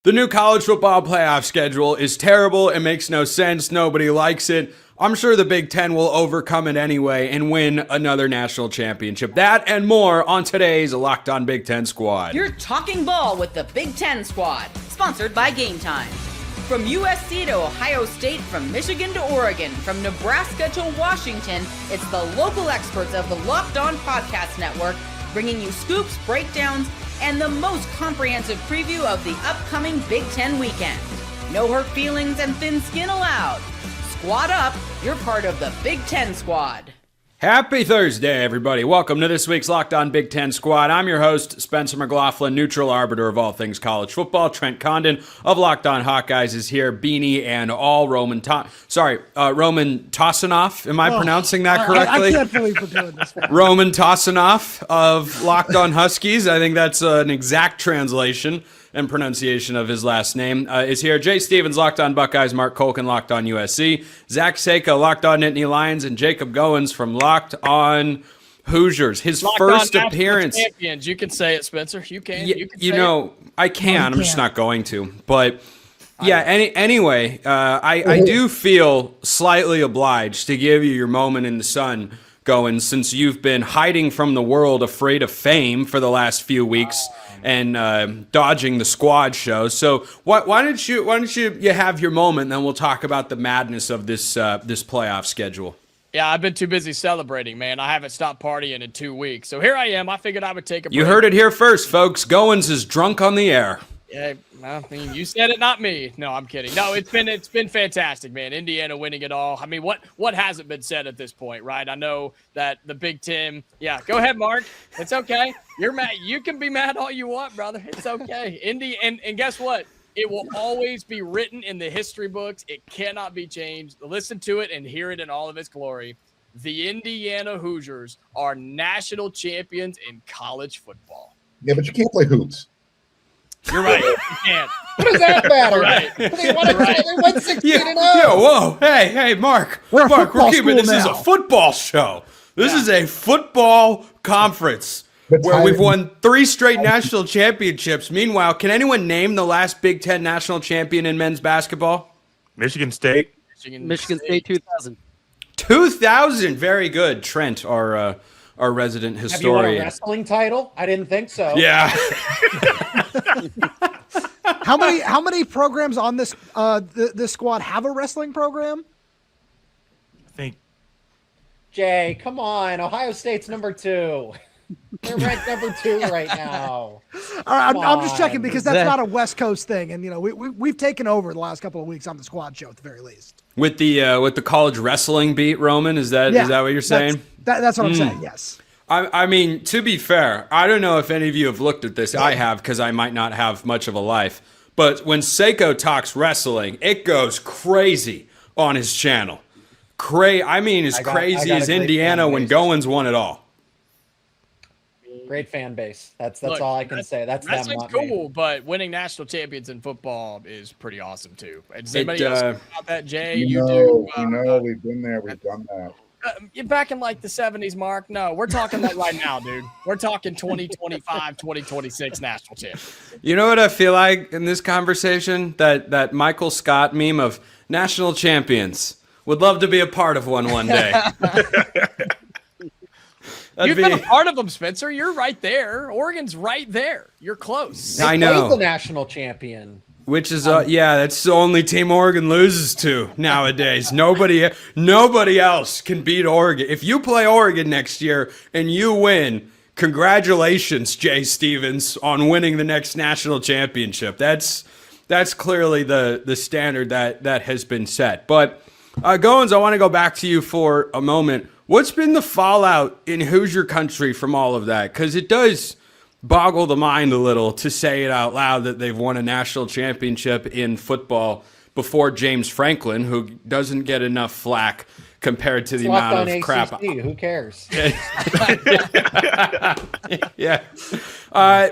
The new college football playoff schedule is terrible. It makes no sense. Nobody likes it. I'm sure the Big Ten will overcome it anyway and win another national championship. That and more on today's Locked On Big Ten Squad. You're talking ball with the Big Ten Squad, sponsored by Game Time. From USC to Ohio State, from Michigan to Oregon, from Nebraska to Washington, it's the local experts of the Locked On Podcast Network bringing you scoops, breakdowns, and the most comprehensive preview of the upcoming Big Ten weekend. No hurt feelings and thin skin allowed. Squad up, you're part of the Big Ten Squad. Happy Thursday, everybody. Welcome to this week's Locked On Big Ten Squad. I'm your host, Spencer McLaughlin, neutral arbiter of all things college football. Trent Condon of Locked On Hawkeyes is here, beanie and all. Roman Tossinoff. Am I pronouncing that correctly? I can't believe we're doing this. Roman Tossinoff of Locked On Huskies. I think that's an exact translation and pronunciation of his last name, is here. Jay Stevens, Locked On Buckeyes. Mark Colkin, Locked On USC. Zach Seiko, Locked On Nittany Lions. And Jacob Goins from Locked On Hoosiers. His Locked first on appearance. Champions. You can say it, Spencer. You can. I can. I'm just not going to. But yeah, anyway, I do feel slightly obliged to give you your moment in the sun, Goins, since you've been hiding from the world, afraid of fame for the last few weeks. And dodging the squad show. So why don't you have your moment, and then we'll talk about the madness of this playoff schedule. Yeah, I've been too busy celebrating, man. I haven't stopped partying in 2 weeks. So here I am. I figured I would take a break. You heard it here first, folks. Goins is drunk on the air. Yeah, I mean, you said it, not me. No, I'm kidding. No, it's been fantastic, man. Indiana winning it all. I mean, what hasn't been said at this point, right? I know that the Big Ten. Yeah, go ahead, Mark. It's okay. You're mad. You can be mad all you want, brother. It's okay. Indy, and guess what? It will always be written in the history books. It cannot be changed. Listen to it and hear it in all of its glory. The Indiana Hoosiers are national champions in college football. Yeah, but you can't play hoops. You're right. You can't. What does that matter? Right. They won 16-0. Yeah, whoa, hey, Mark. We're keeping this is a football show. This is a football conference where we've won 3 straight national championships. Meanwhile, can anyone name the last Big Ten national champion in men's basketball? Michigan State. Michigan State 2000. 2000. Very good. Trent, our resident historian. Have you won a wrestling title? I didn't think so. Yeah. How many programs on this this squad have a wrestling program? I think. Jay, come on. Ohio State's number 2. They're ranked number 2 right now. All right, I'm just checking because that's not a West Coast thing, and we've taken over the last couple of weeks on the squad show at the very least. With the college wrestling beat, Roman, is that what you're saying? That's what I'm saying. Yes. I mean, to be fair, I don't know if any of you have looked at this. I have, because I might not have much of a life. But when Seiko talks wrestling, it goes crazy on his channel. As crazy as Indiana when Goins won it all. Great fan base. That's all I can say. That's them, wrestling's not cool, me. but winning national champions in football is pretty awesome too. Does anybody else know about that, Jay? We know, we've been there, we've done that. You're back in like the 70s, Mark. No, we're talking like right now, dude. We're talking 2025, 2026 national champions. You know what I feel like in this conversation? That Michael Scott meme of national champions. Would love to be a part of one day. You've been a part of them, Spencer. You're right there. Oregon's right there. You're close. They I know. played the national champion. Which is, that's the only team Oregon loses to nowadays. Nobody else can beat Oregon. If you play Oregon next year and you win, congratulations, Jay Stevens, on winning the next national championship. That's clearly the standard that has been set. But, Goins, I want to go back to you for a moment. What's been the fallout in Hoosier country from all of that? Because it does boggle the mind a little to say it out loud that they've won a national championship in football before James Franklin, who doesn't get enough flack compared to the amount of crap. Who cares? Yeah.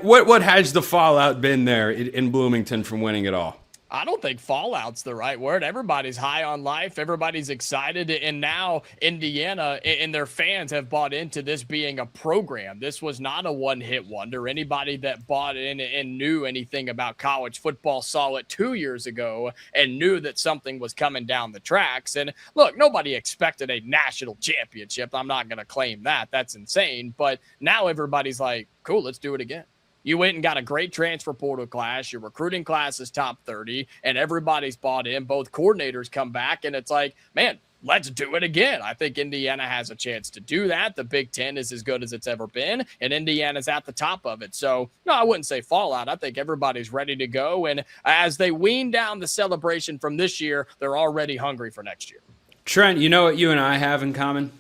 What has the fallout been there in Bloomington from winning it all? I don't think fallout's the right word. Everybody's high on life. Everybody's excited. And now Indiana and their fans have bought into this being a program. This was not a one-hit wonder. Anybody that bought in and knew anything about college football saw it 2 years ago and knew that something was coming down the tracks. And look, nobody expected a national championship. I'm not going to claim that. That's insane. But now everybody's like, cool, let's do it again. You went and got a great transfer portal class. Your recruiting class is top 30, and everybody's bought in. Both coordinators come back, and it's like, man, let's do it again. I think Indiana has a chance to do that. The Big Ten is as good as it's ever been, and Indiana's at the top of it. So, no, I wouldn't say fallout. I think everybody's ready to go, and as they wean down the celebration from this year, they're already hungry for next year. Trent, you know what you and I have in common?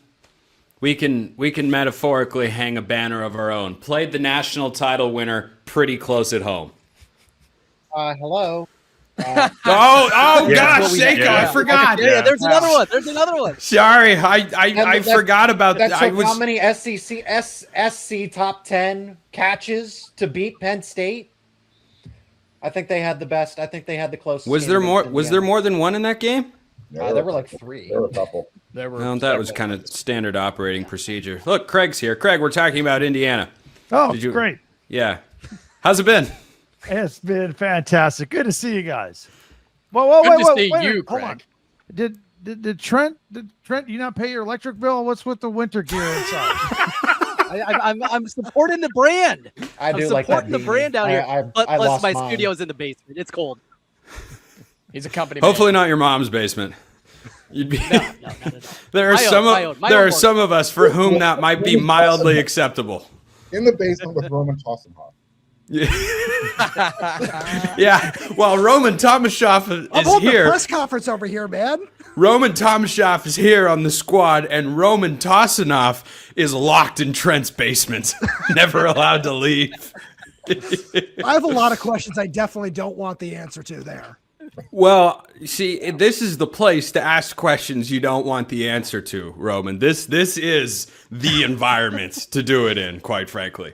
We can metaphorically hang a banner of our own. Played the national title winner pretty close at home. Hello. Gosh, Seiko, I forgot. Yeah, there's another one. There's another one. Sorry, I forgot about that. That's how many SC top 10 catches to beat Penn State. I think they had the best. I think they had the closest. Was there more? Was there more than one in that game? There were like 3. There were a couple. Well, that was kind of standard operating procedure. Look, Craig's here. Craig, we're talking about Indiana. Oh, great. Yeah. How's it been? It's been fantastic. Good to see you guys. Wait, Good to see wait, you, hold Craig. on. Did Trent you not pay your electric bill? What's with the winter gear inside? I'm supporting the brand. I do like that. Supporting the brand out here. Plus, my studio's in the basement. It's cold. He's a company Hopefully man. not your mom's basement. You'd be. No, not at all. There are some of us for whom that might be mildly acceptable. In the basement with Roman Tossenhoff. Yeah. Well, Roman Tomashoff I'm is holding here. the press conference over here, man. Roman Tomashoff is here on the squad, and Roman Tossenhoff is locked in Trent's basement, never allowed to leave. I have a lot of questions I definitely don't want the answer to there. Well, see, this is the place to ask questions you don't want the answer to, Roman. This is the environment to do it in, quite frankly.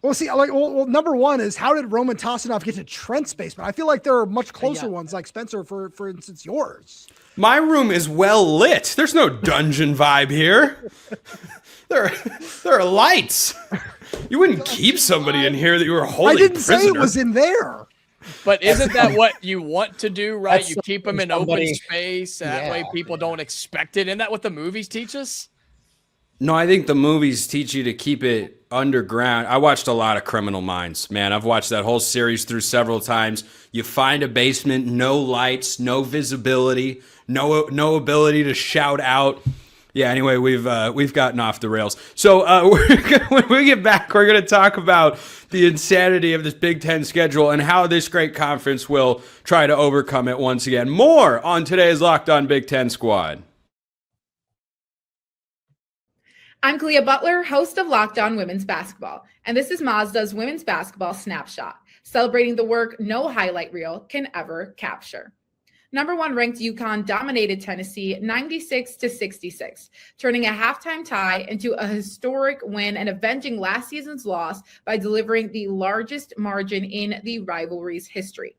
Well, see, well, number one is how did Roman Tossenhoff get to Trent's basement? I feel like there are much closer ones, like Spencer, for instance, yours. My room is well lit. There's no dungeon vibe here. There are lights. You wouldn't keep somebody in here that you were holding I didn't prisoner. say it was in there. But isn't that what you want to do, right? That's You keep them in somebody- open space. That way people don't expect it. Isn't that what the movies teach us? No, I think the movies teach you to keep it underground. I watched a lot of Criminal Minds, man. I've watched that whole series through several times. You find a basement, no lights, no visibility, no ability to shout out. Yeah, anyway, we've gotten off the rails. So when we get back, we're going to talk about the insanity of this Big Ten schedule and how this great conference will try to overcome it once again. More on today's Locked On Big Ten Squad. I'm Kalia Butler, host of Locked On Women's Basketball, and this is Mazda's Women's Basketball Snapshot, celebrating the work no highlight reel can ever capture. Number 1 ranked UConn dominated Tennessee 96-66, turning a halftime tie into a historic win and avenging last season's loss by delivering the largest margin in the rivalry's history.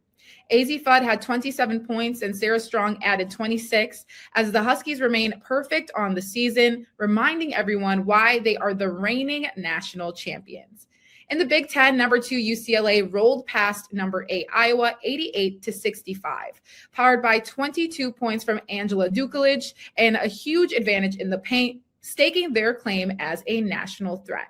AZ Fudd had 27 points and Sarah Strong added 26 as the Huskies remain perfect on the season, reminding everyone why they are the reigning national champions. In the Big Ten, number 2 UCLA rolled past number 8 Iowa 88-65, powered by 22 points from Angela Dukelich and a huge advantage in the paint, staking their claim as a national threat.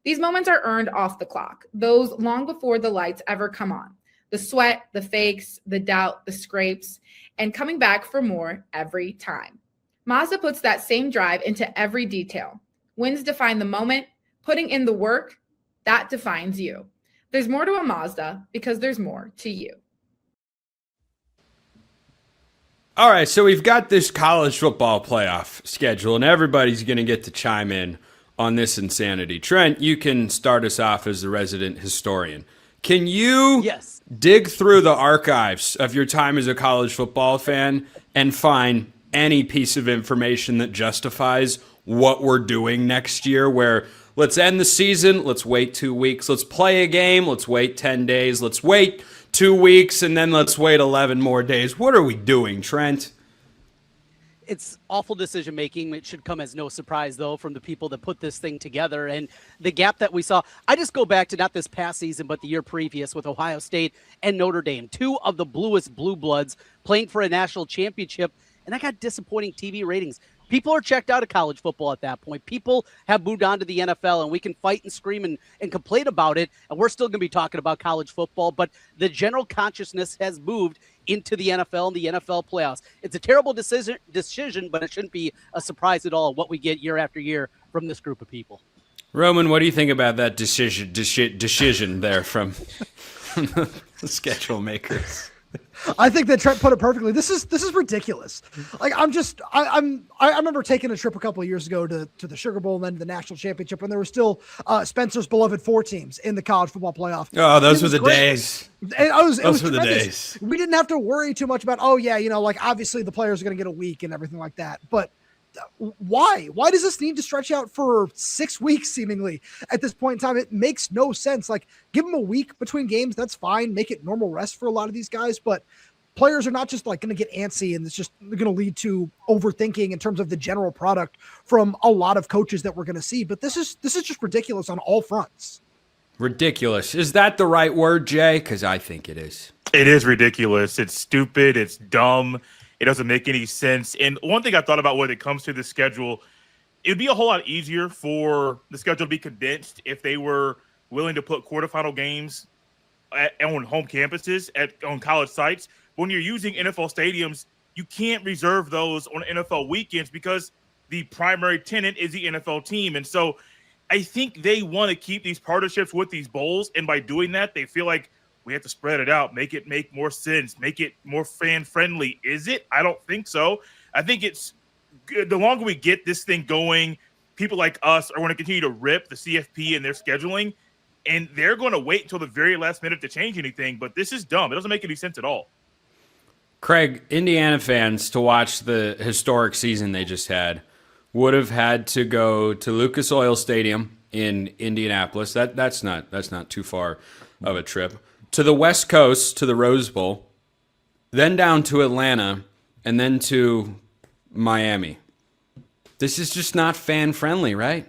These moments are earned off the clock, those long before the lights ever come on. The sweat, the fakes, the doubt, the scrapes, and coming back for more every time. Mazda puts that same drive into every detail. Wins define the moment, putting in the work, that defines you. There's more to a Mazda because there's more to you. All right, so we've got this college football playoff schedule, and everybody's going to get to chime in on this insanity. Trent, you can start us off as the resident historian. Can you dig through the archives of your time as a college football fan and find any piece of information that justifies what we're doing next year, where let's end the season, let's wait 2 weeks, let's play a game, let's wait 10 days, let's wait 2 weeks and then let's wait 11 more days. What are we doing, Trent? It's awful decision making. It should come as no surprise, though, from the people that put this thing together. And the gap that we saw, I just go back to not this past season, but the year previous with Ohio State and Notre Dame, two of the bluest blue bloods playing for a national championship. And that got disappointing TV ratings. People are checked out of college football at that point. People have moved on to the NFL, and we can fight and scream and complain about it, and we're still going to be talking about college football, but the general consciousness has moved into the NFL and the NFL playoffs. It's a terrible decision, but it shouldn't be a surprise at all what we get year after year from this group of people. Roman, what do you think about that decision there from the schedule makers? I think that Trent put it perfectly. This is ridiculous. Like I remember taking a trip a couple of years ago to the Sugar Bowl and then the national championship, and there were still Spencer's beloved 4 teams in the college football playoff. Oh, those were the days. Those were the days. We didn't have to worry too much about, like obviously the players are going to get a week and everything like that. But why does this need to stretch out for 6 weeks seemingly at this point in time? It makes no sense. Like, give them a week between games, that's fine. Make it normal rest for a lot of these guys, but players are not just like going to get antsy, and it's just going to lead to overthinking in terms of the general product from a lot of coaches that we're going to see. But this is just ridiculous on all fronts. Ridiculous. Is that the right word, Jay? Because I think it is. It is ridiculous. It's stupid. It's dumb. It doesn't make any sense. And one thing I thought about when it comes to the schedule, it would be a whole lot easier for the schedule to be condensed if they were willing to put quarterfinal games on home campuses on college sites. When you're using NFL stadiums, you can't reserve those on NFL weekends because the primary tenant is the NFL team. And so I think they want to keep these partnerships with these bowls. And by doing that, they feel like we have to spread it out, make it make more sense, make it more fan-friendly. Is it? I don't think so. I think it's good. The longer we get this thing going, people like us are going to continue to rip the CFP and their scheduling, and they're going to wait until the very last minute to change anything. But this is dumb. It doesn't make any sense at all. Craig, Indiana fans, to watch the historic season they just had, would have had to go to Lucas Oil Stadium in Indianapolis. That's not too far of a trip. To the West Coast, to the Rose Bowl, then down to Atlanta, and then to Miami. This is just not fan-friendly, right?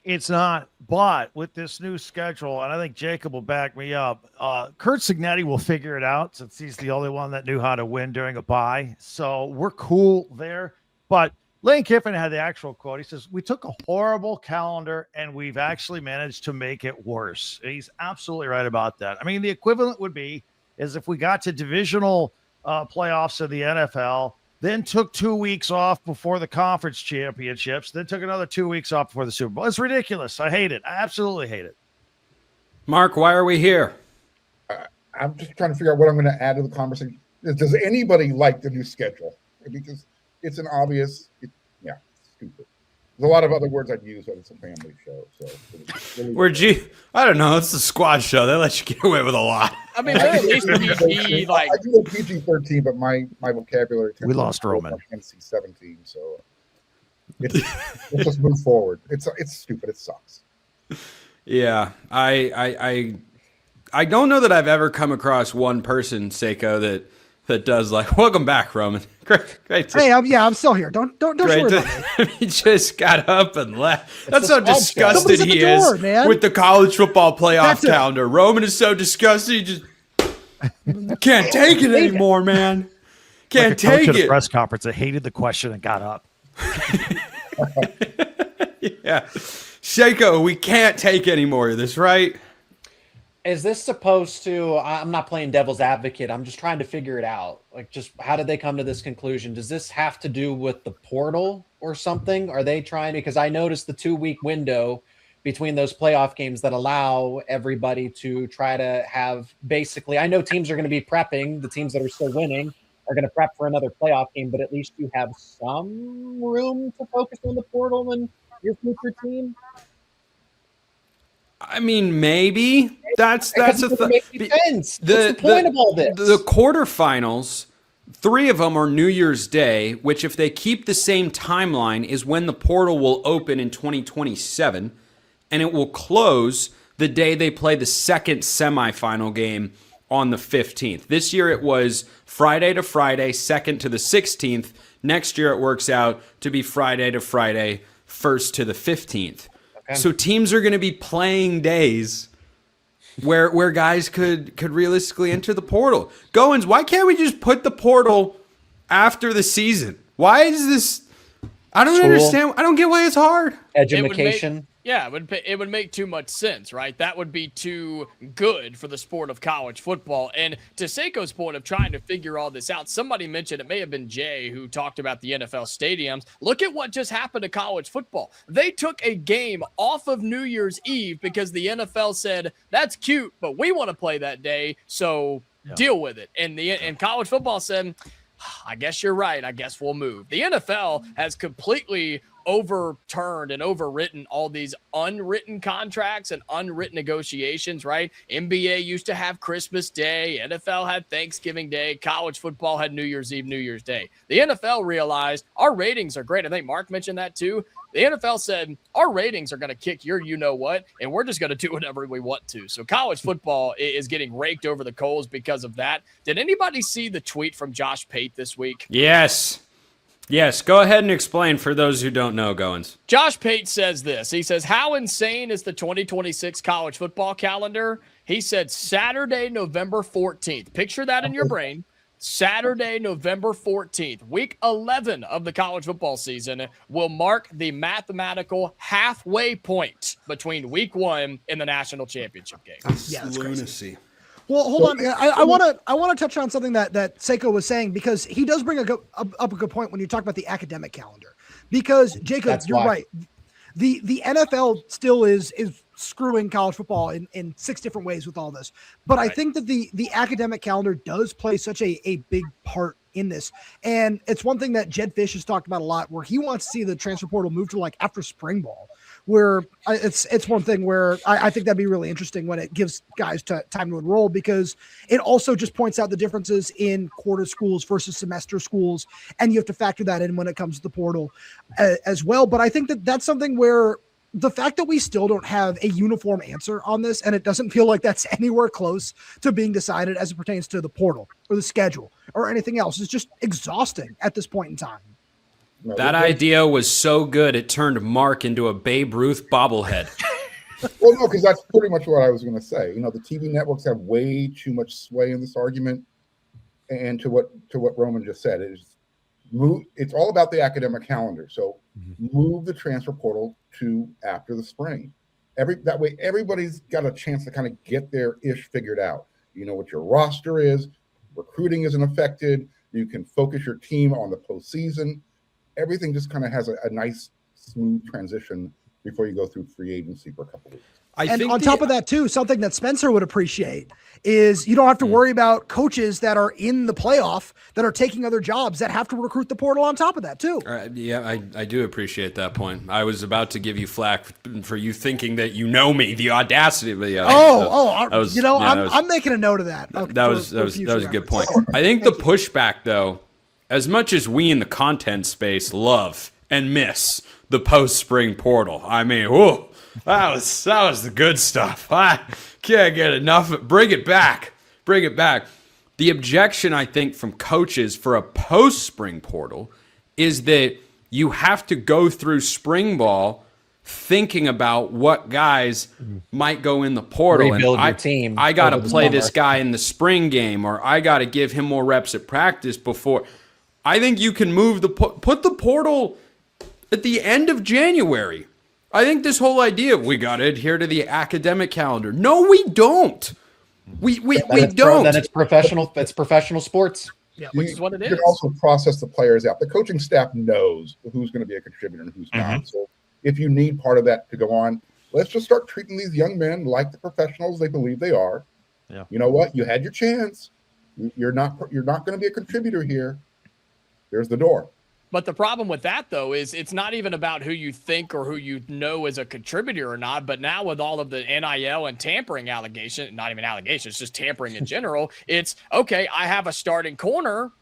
It's not, but with this new schedule, and I think Jacob will back me up, Kurt Signetti will figure it out since he's the only one that knew how to win during a bye. So we're cool there. But Lane Kiffin had the actual quote. He says, we took a horrible calendar and we've actually managed to make it worse. And he's absolutely right about that. I mean, the equivalent would be is if we got to divisional playoffs of the NFL, then took 2 weeks off before the conference championships, then took another 2 weeks off before the Super Bowl. It's ridiculous. I hate it. I absolutely hate it. Mark, why are we here? I'm just trying to figure out what I'm going to add to the conversation. Does anybody like the new schedule? Because it's an obvious, stupid. There's a lot of other words I'd use, but it's a family show. So I don't know. It's a squad show. They let you get away with a lot. I mean, they're at least PG, like I do a PG-13, but my vocabulary. We lost Roman. NC-17, so let's just move forward. It's stupid. It sucks. Yeah, I don't know that I've ever come across one person, Seiko, that does like, welcome back, Roman. Great. Hey, I'm still here. Don't worry about me. He just got up and left. That's how disgusted he is man. with the college football playoff calendar. Roman is so disgusted, he just can't take it anymore, man. Can't take it. At a press conference, I hated the question and got up. Yeah. Seiko, we can't take any more of this, right? Is this supposed to, I'm not playing devil's advocate. I'm just trying to figure it out. Like, just how did they come to this conclusion? Does this have to do with the portal or something? Are they trying to, because I noticed the 2-week window between those playoff games that allow everybody to try to have basically, I know teams are going to be prepping. The teams that are still winning are going to prep for another playoff game, but at least you have some room to focus on the portal and your future team. I mean, maybe that's a sense. What's the point of all this? The quarterfinals, 3 of them are New Year's Day, which if they keep the same timeline is when the portal will open in 2027, and it will close the day they play the second semifinal game on the 15th. This year it was Friday to Friday, 2nd to the 16th. Next year it works out to be Friday to Friday, 1st to the 15th. Okay. So teams are going to be playing days where guys could realistically enter the portal. Goins, why can't we just put the portal after the season? Why is this? I don't understand. I don't get why it's hard. Education. It would make too much sense, right? That would be too good for the sport of college football. And to Seiko's point of trying to figure all this out, somebody mentioned, it may have been Jay who talked about the NFL stadiums. Look at what just happened to college football. They took a game off of New Year's Eve because the NFL said, that's cute, but we want to play that day, so deal with it. And college football said, I guess you're right. I guess we'll move. The NFL has completely overturned and overwritten all these unwritten contracts and unwritten negotiations, right? NBA used to have Christmas Day. NFL had Thanksgiving Day. College football had New Year's Eve, New Year's Day. The NFL realized our ratings are great. I think Mark mentioned that too. The NFL said our ratings are going to kick your you-know-what, and we're just going to do whatever we want to. So college football is getting raked over the coals because of that. Did anybody see the tweet from Josh Pate this week? Yes. Yes, go ahead and explain for those who don't know, Goins. Josh Pate says this. He says, how insane is the 2026 college football calendar? He said Saturday, November 14th. Picture that in your brain. Saturday, November 14th, week 11 of the college football season will mark the mathematical halfway point between week 1 and the national championship game. Yeah, that's lunacy. Crazy. Well, hold on. I want to touch on something that Seiko was saying, because he does bring up a good point when you talk about the academic calendar. Because Jacob, you're right. The NFL still is screwing college football in 6 different ways with all this. But I think that the academic calendar does play such a big part in this. And it's one thing that Jed Fish has talked about a lot, where he wants to see the transfer portal move to like after spring ball, where it's one thing where I think that'd be really interesting when it gives guys time to enroll, because it also just points out the differences in quarter schools versus semester schools. And you have to factor that in when it comes to the portal as well. But I think that that's something where the fact that we still don't have a uniform answer on this, and it doesn't feel like that's anywhere close to being decided as it pertains to the portal or the schedule or anything else, is just exhausting at this point in time. That idea was so good, it turned Mark into a Babe Ruth bobblehead. Well, no, because that's pretty much what I was going to say. You know, the TV networks have way too much sway in this argument. And to what Roman just said, it's all about the academic calendar. So move the transfer portal to after the spring. That way, everybody's got a chance to kind of get their ish figured out. You know what your roster is, recruiting isn't affected. You can focus your team on the postseason. Everything just kind of has a nice, smooth transition before you go through free agency for a couple of weeks. And on top of that, too, something that Spencer would appreciate is you don't have to worry about coaches that are in the playoff that are taking other jobs that have to recruit the portal on top of that, too. Yeah, I do appreciate that point. I was about to give you flack for you thinking that you know me, the audacity of the. I'm making a note of that. That was a good point. I think the pushback, though, as much as we in the content space love and miss the post-spring portal, I mean, whoa. That was the good stuff. I can't get enough. Bring it back. Bring it back. The objection, I think, from coaches for a post-spring portal is that you have to go through spring ball thinking about what guys might go in the portal. Rebuild your team. I got to play this guy in the spring game, or I got to give him more reps at practice before. I think you can put the portal at the end of January. I think this whole idea of we got to adhere to the academic calendar. No, we don't. We don't. Then it's professional. It's professional sports. Yeah, which is what it is. You can also process the players out. The coaching staff knows who's going to be a contributor and who's not. So if you need part of that to go on, let's just start treating these young men like the professionals they believe they are. Yeah. You know what? You had your chance. You're not going to be a contributor here. There's the door. But the problem with that, though, is it's not even about who you think or who you know is a contributor or not. But now with all of the NIL and tampering allegations, not even allegations, just tampering in general, it's, okay, I have a starting corner.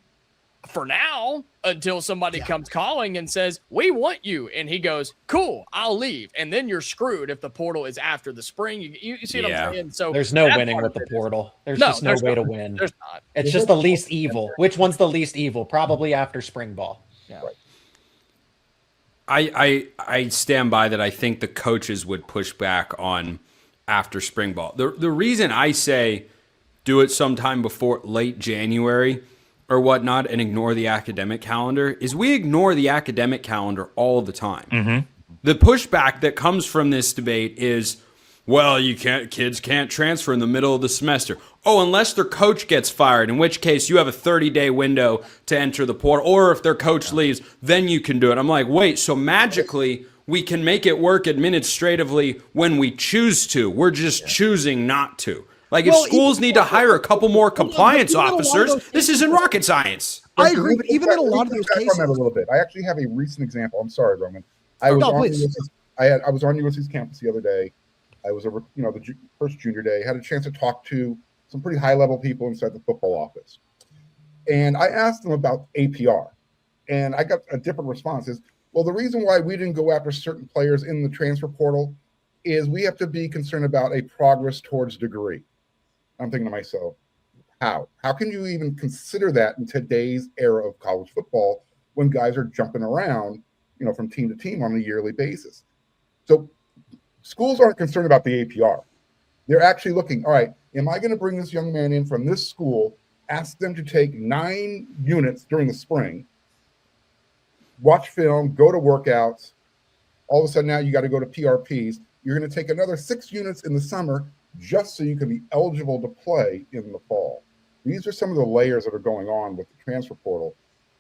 for now, until somebody comes calling and says, we want you. And he goes, cool, I'll leave. And then you're screwed if the portal is after the spring. You see what I'm saying? So there's no winning with the portal. There's just no way to win. There's not. It's just the least evil. Which one's the least evil? Probably after spring ball. Yeah. I stand by that. I think the coaches would push back on after spring ball. The reason I say do it sometime before late January or whatnot and ignore the academic calendar is we ignore the academic calendar all the time. Mm-hmm. The pushback that comes from this debate is, well, kids can't transfer in the middle of the semester. Oh, unless their coach gets fired, in which case you have a 30-day window to enter the portal. Or if their coach leaves, then you can do it. I'm like, wait, so magically we can make it work administratively when we choose to. We're just choosing not to. Like, if schools need to hire a couple more compliance officers, this isn't rocket science. I agree, but even in a lot of those cases, a little bit. I actually have a recent example. I'm sorry, Roman. I was on USC's campus the other day. I was the first junior day. Had a chance to talk to some pretty high-level people inside the football office, and I asked them about APR, and I got a different response. Is, well, the reason why we didn't go after certain players in the transfer portal is we have to be concerned about a progress towards degree. I'm thinking to myself, how can you even consider that in today's era of college football when guys are jumping around, from team to team on a yearly basis? So schools aren't concerned about the APR. They're actually looking, all right, am I going to bring this young man in from this school, ask them to take 9 units during the spring, watch film, go to workouts. All of a sudden now you got to go to PRPs. You're going to take another 6 units in the summer just so you can be eligible to play in the fall. These are some of the layers that are going on with the transfer portal.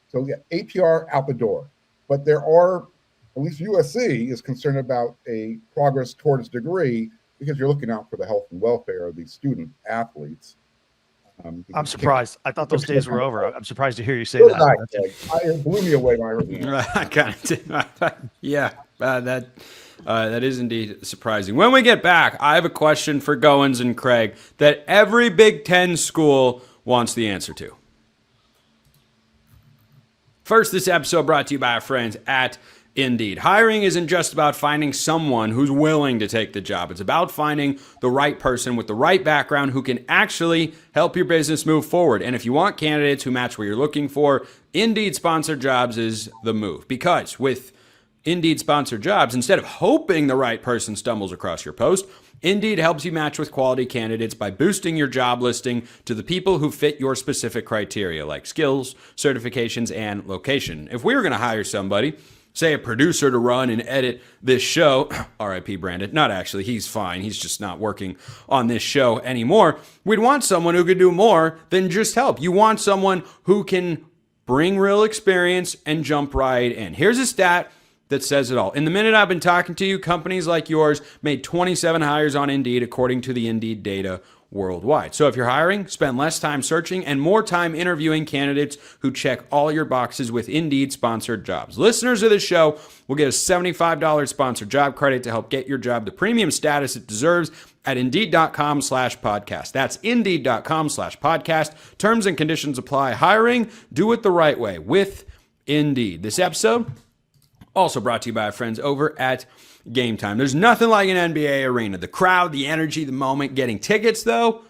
So yeah, APR out the door. But there are, at least USC is concerned about a progress towards degree because you're looking out for the health and welfare of these student athletes. I'm surprised. I thought those days were over. I'm surprised to hear you say that. It blew me away when I heard the answer. Yeah, that is indeed surprising. When we get back, I have a question for Goins and Craig that every Big Ten school wants the answer to. First, this episode brought to you by our friends at Indeed. Hiring isn't just about finding someone who's willing to take the job. It's about finding the right person with the right background who can actually help your business move forward. And if you want candidates who match what you're looking for, Indeed Sponsored Jobs is the move. Because with Indeed Sponsored Jobs, instead of hoping the right person stumbles across your post, Indeed helps you match with quality candidates by boosting your job listing to the people who fit your specific criteria, like skills, certifications, and location. If we were going to hire somebody, say a producer to run and edit this show, RIP Brandon, not actually, he's fine, he's just not working on this show anymore, we'd want someone who could do more than just help. You want someone who can bring real experience and jump right in. Here's a stat that says it all. In the minute I've been talking to you, companies like yours made 27 hires on Indeed, according to the Indeed data worldwide. So if you're hiring, spend less time searching and more time interviewing candidates who check all your boxes with Indeed Sponsored Jobs. Listeners of the show will get a $75 sponsored job credit to help get your job the premium status it deserves at Indeed.com/podcast. That's Indeed.com/podcast. Terms and conditions apply. Hiring, do it the right way with Indeed. This episode also brought to you by our friends over at Game Time. There's nothing like an NBA arena. The crowd, the energy, the moment. Getting tickets, though,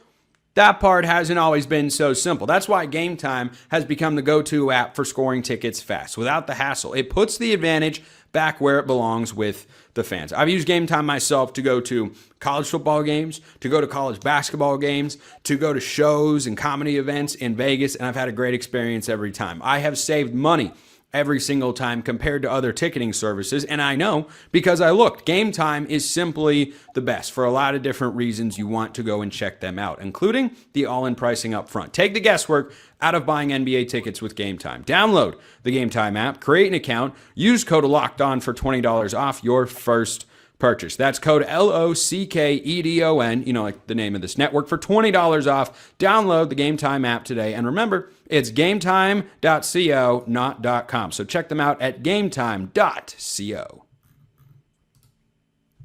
that part hasn't always been so simple. That's why Game Time has become the go-to app for scoring tickets fast, without the hassle. It puts the advantage back where it belongs with the fans. I've used Game Time myself to go to college football games, to go to college basketball games, to go to shows and comedy events in Vegas, and I've had a great experience every time. I have saved money every single time compared to other ticketing services. And I know because I looked. Game Time is simply the best for a lot of different reasons. You want to go and check them out, including the all-in pricing up front. Take the guesswork out of buying NBA tickets with Game Time. Download the Game Time app, create an account, use code LOCKEDON for $20 off your first purchase. That's code LOCKEDON, like the name of this network, for $20 off. Download the Game Time app today. And remember, it's gametime.co, not .com. So check them out at gametime.co.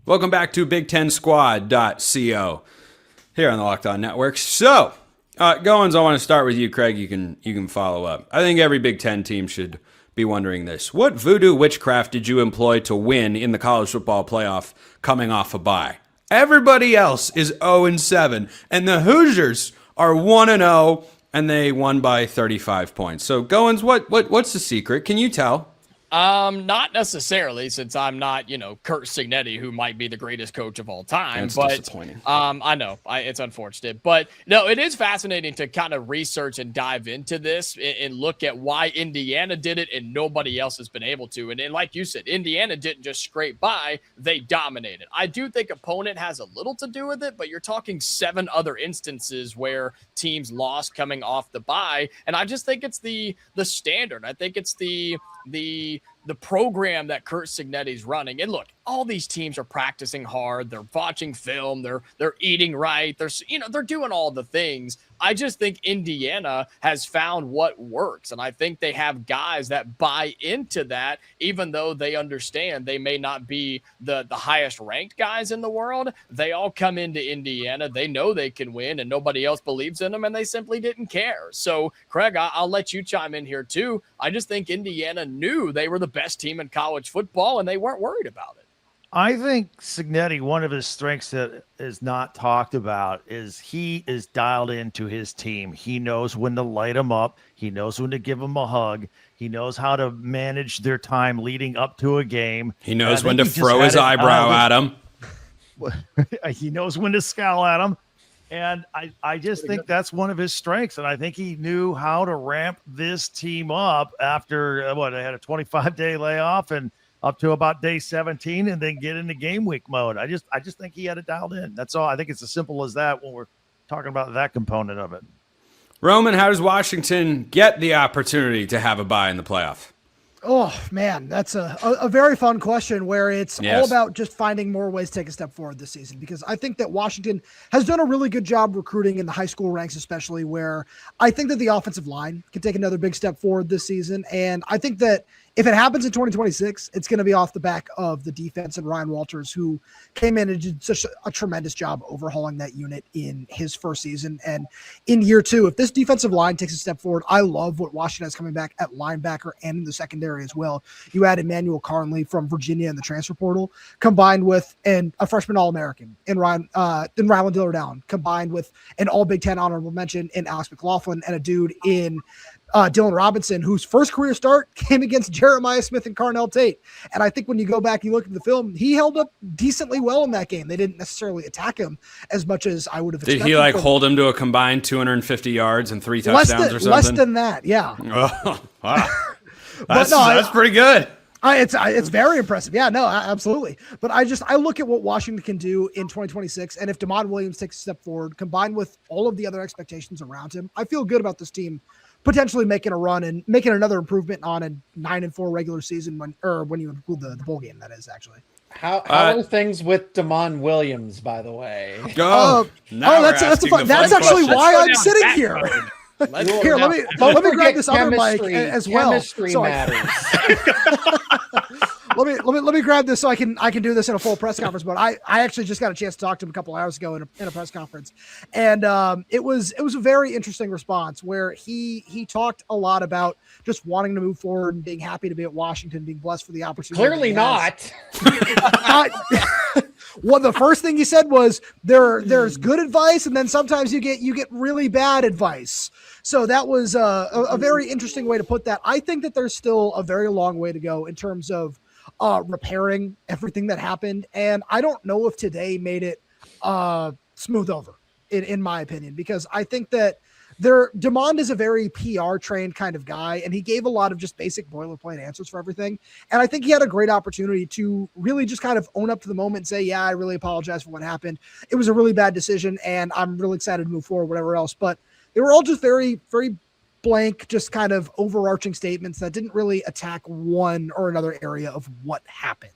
Welcome back to Big Ten Squad.co here on the Locked On Network. So, Goins, I want to start with you, Craig. You can follow up. I think every Big Ten team should be wondering this. What voodoo witchcraft did you employ to win in the college football playoff coming off a bye? Everybody else is 0-7, and the Hoosiers are 1-0, and they won by 35 points. So, Goins, what's the secret? Can you tell? Not necessarily, since I'm not, Kurt Signetti, who might be the greatest coach of all time. That's disappointing. I know it's unfortunate, but no, it is fascinating to kind of research and dive into this and look at why Indiana did it and nobody else has been able to. And like you said, Indiana didn't just scrape by; they dominated. I do think opponent has a little to do with it, but you're talking 7 other instances where teams lost coming off the bye, and I just think it's the standard. I think it's the program that Kurt Signetti's running. And look, all these teams are practicing hard. They're watching film. They're eating right. They're doing all the things. I just think Indiana has found what works. And I think they have guys that buy into that, even though they understand they may not be the highest ranked guys in the world. They all come into Indiana. They know they can win and nobody else believes in them, and they simply didn't care. So, Craig, I'll let you chime in here too. I just think Indiana knew they were the best team in college football and they weren't worried about it. I think Signetti, one of his strengths that is not talked about is he is dialed into his team. He knows when to light them up. He knows when to give them a hug. He knows how to manage their time leading up to a game. He knows when to throw his eyebrow at him. He knows when to scowl at him. And I just think that's one of his strengths. And I think he knew how to ramp this team up after, they had a 25-day layoff and up to about day 17 and then get into game week mode. I just think he had it dialed in. That's all. I think it's as simple as that when we're talking about that component of it. Roman, how does Washington get the opportunity to have a bye in the playoff? Oh, man, that's a very fun question where it's all about just finding more ways to take a step forward this season, because I think that Washington has done a really good job recruiting in the high school ranks, especially where I think that the offensive line can take another big step forward this season. And I think that if it happens in 2026, it's going to be off the back of the defense and Ryan Walters, who came in and did such a tremendous job overhauling that unit in his first season. And in year 2, if this defensive line takes a step forward, I love what Washington has coming back at linebacker and in the secondary as well. You add Emmanuel Carnley from Virginia in the transfer portal, combined with a freshman All-American in Ryland Diller-Down, combined with an All-Big Ten honorable mention in Alex McLaughlin, and a dude in Dylan Robinson, whose first career start came against Jeremiah Smith and Carnell Tate. And I think when you go back, you look at the film, he held up decently well in that game. They didn't necessarily attack him as much as I would have expected. Did he hold him to a combined 250 yards and 3 touchdowns or something? Less than that, yeah. Oh, wow. That's pretty good. It's very impressive. Yeah, no, absolutely. But I look at what Washington can do in 2026, and if DeMond Williams takes a step forward, combined with all of the other expectations around him, I feel good about this team potentially making a run and making another improvement on a 9-4 regular season when you include the bowl game. That is actually. How are things with DeMond Williams, by the way? That's actually why I'm sitting here. Here, let me grab this other mic as well. Chemistry matters. Let me grab this so I can do this in a full press conference. But I actually just got a chance to talk to him a couple hours ago in a press conference, and it was a very interesting response where he talked a lot about just wanting to move forward and being happy to be at Washington, being blessed for the opportunity. Clearly not. Well, the first thing he said was there's good advice, and then sometimes you get really bad advice. So that was a very interesting way to put that. I think that there's still a very long way to go in terms of repairing everything that happened. And I don't know if today made it smooth over, in my opinion, because I think that DeMond is a very PR trained kind of guy, and he gave a lot of just basic boilerplate answers for everything. And I think he had a great opportunity to really just kind of own up to the moment and say, yeah, I really apologize for what happened. It was a really bad decision, and I'm really excited to move forward, whatever else. But they were all just very, very blank, just kind of overarching statements that didn't really attack one or another area of what happened.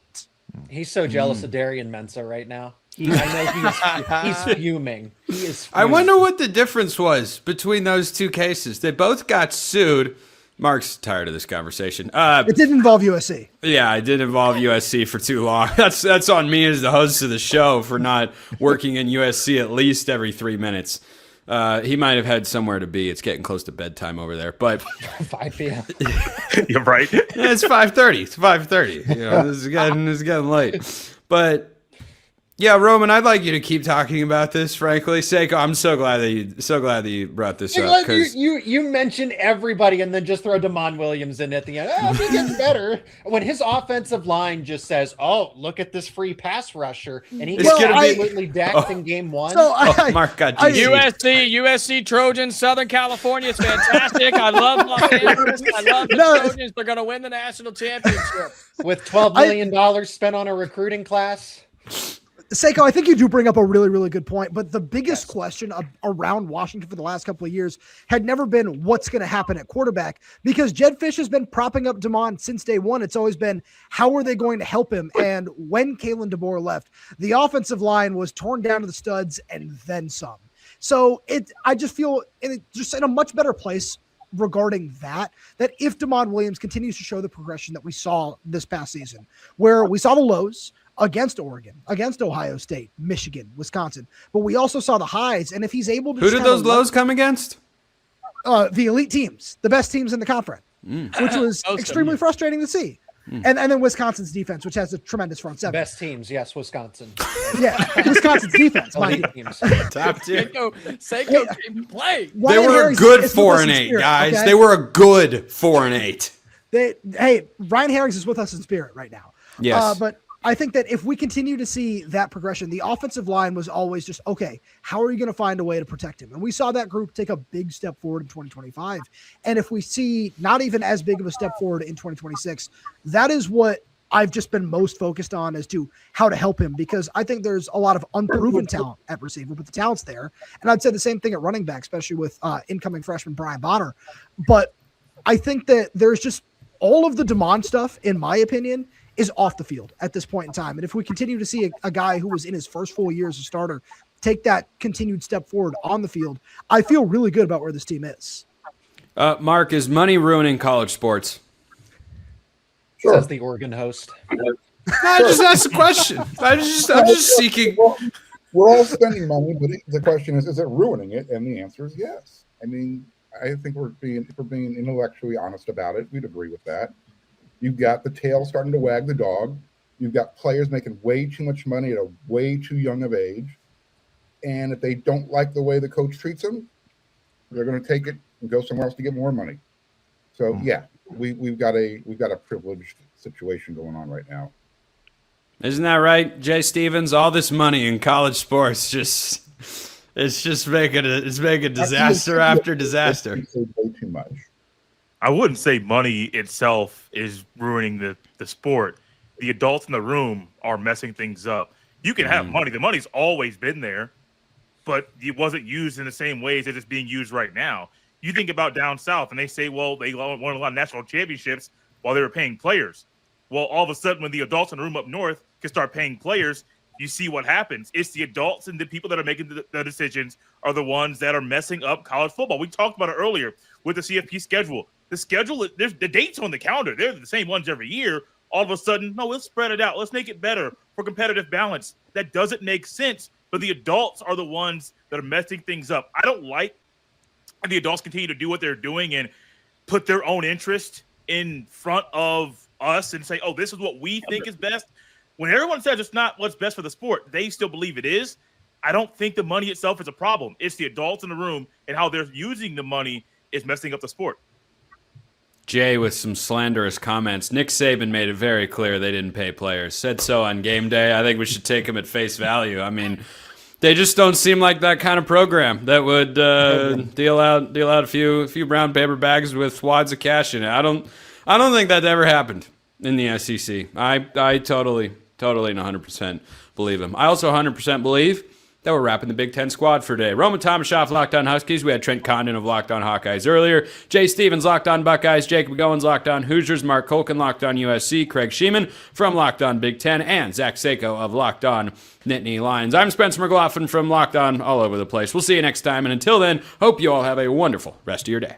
He's so jealous of Darian Mensah right now. I know he's fuming. He is fuming. I wonder what the difference was between those two cases. They both got sued. Mark's tired of this conversation. It didn't involve USC. Yeah, it did involve USC for too long. That's on me as the host of the show for not working in USC at least every 3 minutes. He might have had somewhere to be. It's getting close to bedtime over there, but 5 p.m. You're right. it's 5:30. It's 5:30. This is getting late. But yeah, Roman, I'd like you to keep talking about this. Frankly, Seiko, I'm so glad that you brought this up. You mention everybody and then just throw Damon Williams in at the end. Oh, he gets better when his offensive line just says, "Oh, look at this free pass rusher," and he gets absolutely decked in game one. So Mark got USC Trojans, Southern California. It's fantastic. I love Los Angeles. I love the Trojans. They're going to win the national championship with $12 million spent on a recruiting class. Seiko, I think you do bring up a really, really good point. But the biggest question around Washington for the last couple of years had never been what's going to happen at quarterback, because Jed Fish has been propping up Damon since day one. It's always been, how are they going to help him? And when Kalen DeBoer left, the offensive line was torn down to the studs and then some. So I just feel just in a much better place regarding that if Damon Williams continues to show the progression that we saw this past season, where we saw the lows against Oregon, against Ohio State, Michigan, Wisconsin, but we also saw the highs. And if he's able to, who did those lows come against? The elite teams, the best teams in the conference, which was extremely frustrating to see. And then Wisconsin's defense, which has a tremendous front seven. Best teams, yes, Wisconsin. Yeah, Wisconsin's defense, mind you. Top tier. Seiko can play. They were a good 4-8, guys. Okay? They were a good 4-8. Ryan Herrings is with us in spirit right now. Yes. But I think that if we continue to see that progression, the offensive line was always just, okay, how are you going to find a way to protect him? And we saw that group take a big step forward in 2025. And if we see not even as big of a step forward in 2026, that is what I've just been most focused on as to how to help him, because I think there's a lot of unproven talent at receiver, but the talent's there. And I'd say the same thing at running back, especially with incoming freshman Brian Bonner. But I think that there's just all of the Damon stuff, in my opinion, is off the field at this point in time. And if we continue to see a guy who was in his first full year as a starter take that continued step forward on the field, I feel really good about where this team is. Mark, is money ruining college sports? Sure. Says the Oregon host. I just asked a question. I'm just seeking. Well, we're all spending money, but the question is it ruining it? And the answer is yes. I mean, I think if we're being intellectually honest about it, we'd agree with that. You've got the tail starting to wag the dog. You've got players making way too much money at a way too young of age. And if they don't like the way the coach treats them, they're going to take it and go somewhere else to get more money. So yeah, we've got a privileged situation going on right now. Isn't that right, Jay Stevens? All this money in college sports it's just making disaster after disaster. Way too much. I wouldn't say money itself is ruining the sport. The adults in the room are messing things up. You can have money. The money's always been there, but it wasn't used in the same ways that it's being used right now. You think about down south, and they say, well, they won a lot of national championships while they were paying players. Well, all of a sudden, when the adults in the room up north can start paying players, you see what happens. It's the adults and the people that are making the decisions are the ones that are messing up college football. We talked about it earlier with the CFP schedule. The schedule, there's the dates on the calendar. They're the same ones every year. All of a sudden, no, let's spread it out. Let's make it better for competitive balance. That doesn't make sense. But the adults are the ones that are messing things up. I don't like the adults continue to do what they're doing and put their own interest in front of us and say, oh, this is what we think is best. When everyone says it's not what's best for the sport, they still believe it is. I don't think the money itself is a problem. It's the adults in the room and how they're using the money is messing up the sport. Jay with some slanderous comments. Nick Saban made it very clear they didn't pay players. Said so on game day. I think we should take him at face value. I mean, they just don't seem like that kind of program that would deal out a few brown paper bags with wads of cash in it. I don't think that ever happened in the SEC. I totally and 100% believe him. I also 100% believe that we're wrapping the Big Ten squad for today. Roman Tomashoff, Locked On Huskies. We had Trent Condon of Locked On Hawkeyes earlier. Jay Stevens, Locked On Buckeyes. Jacob Goins, Locked On Hoosiers. Mark Colkin, Locked On USC. Craig Sheeman from Locked On Big Ten. And Zach Seiko of Locked On Nittany Lions. I'm Spencer McLaughlin from Locked On all over the place. We'll see you next time. And until then, hope you all have a wonderful rest of your day.